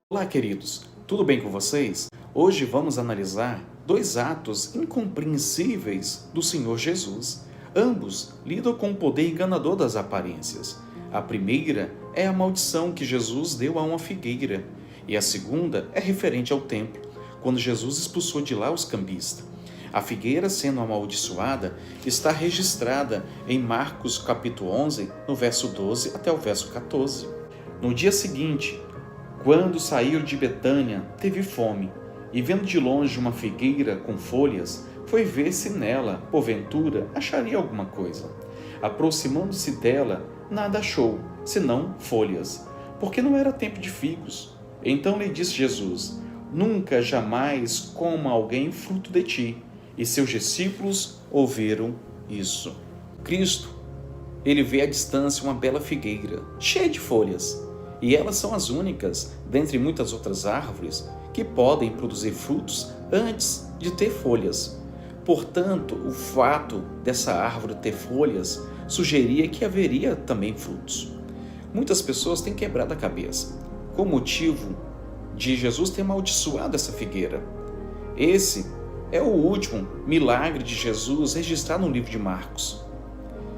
Olá, queridos, tudo bem com vocês? Hoje vamos analisar dois atos incompreensíveis do Senhor Jesus. Ambos lidam com o poder enganador das aparências. A primeira é a maldição que Jesus deu a uma figueira, e a segunda é referente ao templo, quando Jesus expulsou de lá os cambistas. A figueira, sendo amaldiçoada, está registrada em Marcos capítulo 11, no verso 12 até o verso 14. No dia seguinte, quando saiu de Betânia, teve fome, e vendo de longe uma figueira com folhas, foi ver se nela, porventura, acharia alguma coisa. Aproximando-se dela, nada achou, senão folhas, porque não era tempo de figos. Então lhe disse Jesus: Nunca jamais coma alguém fruto de ti. E seus discípulos ouviram isso. Cristo, ele vê à distância uma bela figueira, cheia de folhas, e elas são as únicas, dentre muitas outras árvores, que podem produzir frutos antes de ter folhas. Portanto, o fato dessa árvore ter folhas sugeria que haveria também frutos. Muitas pessoas têm quebrado a cabeça, com o motivo de Jesus ter amaldiçoado essa figueira. Esse é o último milagre de Jesus registrado no livro de Marcos.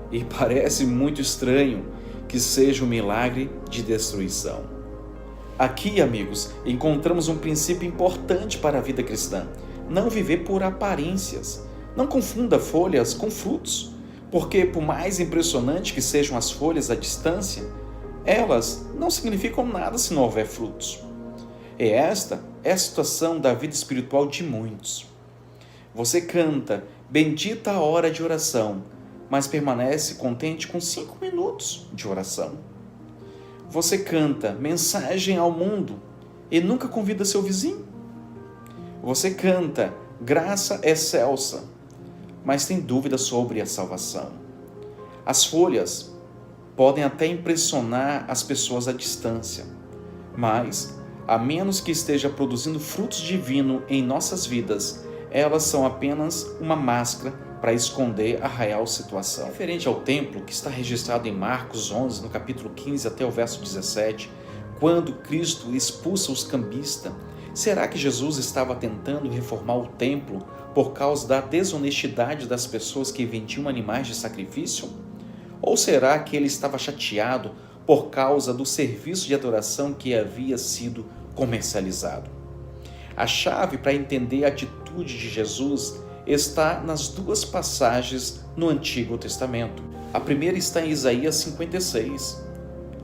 E parece muito estranho que seja um milagre de destruição. Aqui, amigos, encontramos um princípio importante para a vida cristã: não viver por aparências. Não confunda folhas com frutos, porque por mais impressionante que sejam as folhas à distância, elas não significam nada se não houver frutos. E esta é a situação da vida espiritual de muitos. Você canta "Bendita a hora de oração", mas permanece contente com 5 minutos de oração. Você canta "Mensagem ao mundo" e nunca convida seu vizinho. Você canta "Graça excelsa", mas tem dúvida sobre a salvação. As folhas podem até impressionar as pessoas à distância, mas, a menos que esteja produzindo frutos divinos em nossas vidas, elas são apenas uma máscara para esconder a real situação. Referente ao templo, que está registrado em Marcos 11, no capítulo 15 até o verso 17, quando Cristo expulsa os cambistas, será que Jesus estava tentando reformar o templo por causa da desonestidade das pessoas que vendiam animais de sacrifício? Ou será que ele estava chateado por causa do serviço de adoração que havia sido comercializado? A chave para entender a atitude de Jesus está nas duas passagens no Antigo Testamento. A primeira está em Isaías 56.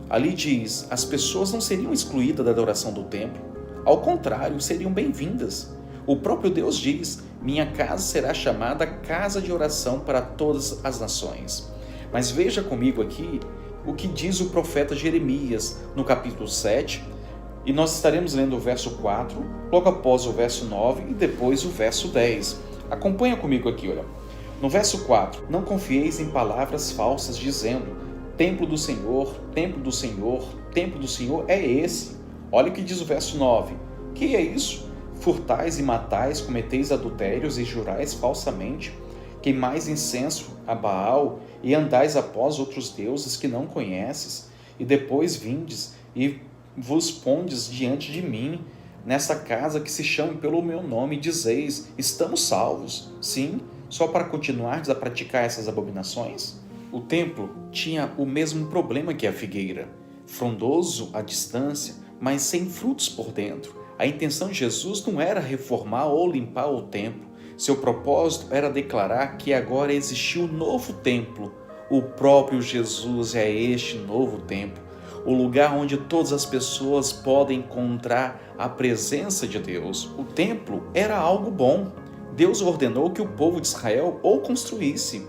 Ali diz: as pessoas não seriam excluídas da adoração do templo. Ao contrário, seriam bem-vindas. O próprio Deus diz: minha casa será chamada casa de oração para todas as nações. Mas veja comigo aqui o que diz o profeta Jeremias no capítulo 7, e nós estaremos lendo o verso 4, logo após o verso 9 e depois o verso 10. Acompanha comigo aqui, olha. No verso 4, não confieis em palavras falsas, dizendo: templo do Senhor, templo do Senhor, templo do Senhor é esse. Olha o que diz o verso 9. Que é isso? Furtais e matais, cometeis adultérios e jurais falsamente, queimais incenso a Baal e andais após outros deuses que não conheces, e depois vindes e vos pondes diante de mim, nesta casa que se chama pelo meu nome, e dizeis: estamos salvos. Sim, só para continuardes a praticar essas abominações? O templo tinha o mesmo problema que a figueira, frondoso à distância, mas sem frutos por dentro. A intenção de Jesus não era reformar ou limpar o templo. Seu propósito era declarar que agora existia um novo templo. O próprio Jesus é este novo templo, o lugar onde todas as pessoas podem encontrar a presença de Deus. O templo era algo bom. Deus ordenou que o povo de Israel o construísse.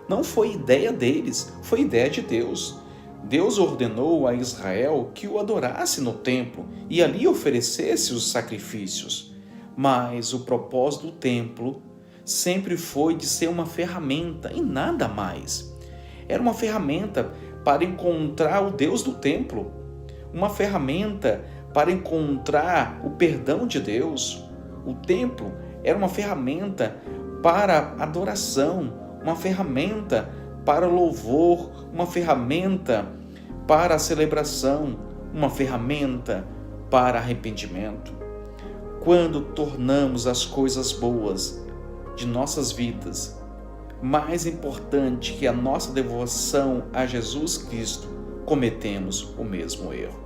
Não foi ideia deles, foi ideia de Deus. Deus ordenou a Israel que o adorasse no templo e ali oferecesse os sacrifícios. Mas o propósito do templo sempre foi de ser uma ferramenta e nada mais. Era uma ferramenta para encontrar o Deus do templo, uma ferramenta para encontrar o perdão de Deus. O templo era uma ferramenta para adoração, uma ferramenta para louvor, uma ferramenta para a celebração, uma ferramenta para arrependimento. Quando tornamos as coisas boas de nossas vidas mais importante que a nossa devoção a Jesus Cristo, cometemos o mesmo erro.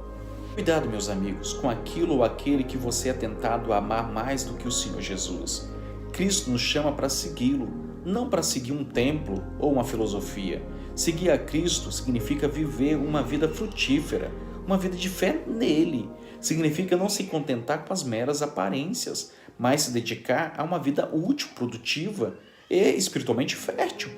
Cuidado, meus amigos, com aquilo ou aquele que você é tentado a amar mais do que o Senhor Jesus. Cristo nos chama para segui-lo, não para seguir um templo ou uma filosofia. Seguir a Cristo significa viver uma vida frutífera, uma vida de fé nele. Significa não se contentar com as meras aparências, mas se dedicar a uma vida útil, produtiva e espiritualmente fértil.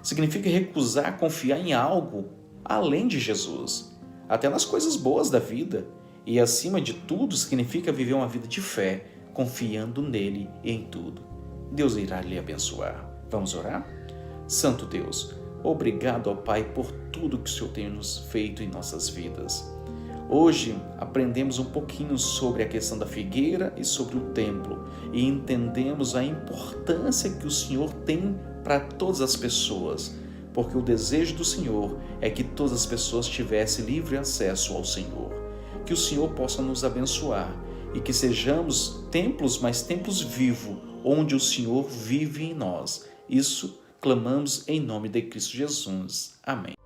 Significa recusar confiar em algo além de Jesus, até nas coisas boas da vida. E acima de tudo, significa viver uma vida de fé, confiando nele em tudo. Deus irá lhe abençoar. Vamos orar? Santo Deus, obrigado ao Pai por tudo que o Senhor tem nos feito em nossas vidas. Hoje aprendemos um pouquinho sobre a questão da figueira e sobre o templo e entendemos a importância que o Senhor tem para todas as pessoas, porque o desejo do Senhor é que todas as pessoas tivessem livre acesso ao Senhor. Que o Senhor possa nos abençoar e que sejamos templos, mas templos vivos, onde o Senhor vive em nós. Isso clamamos em nome de Cristo Jesus. Amém.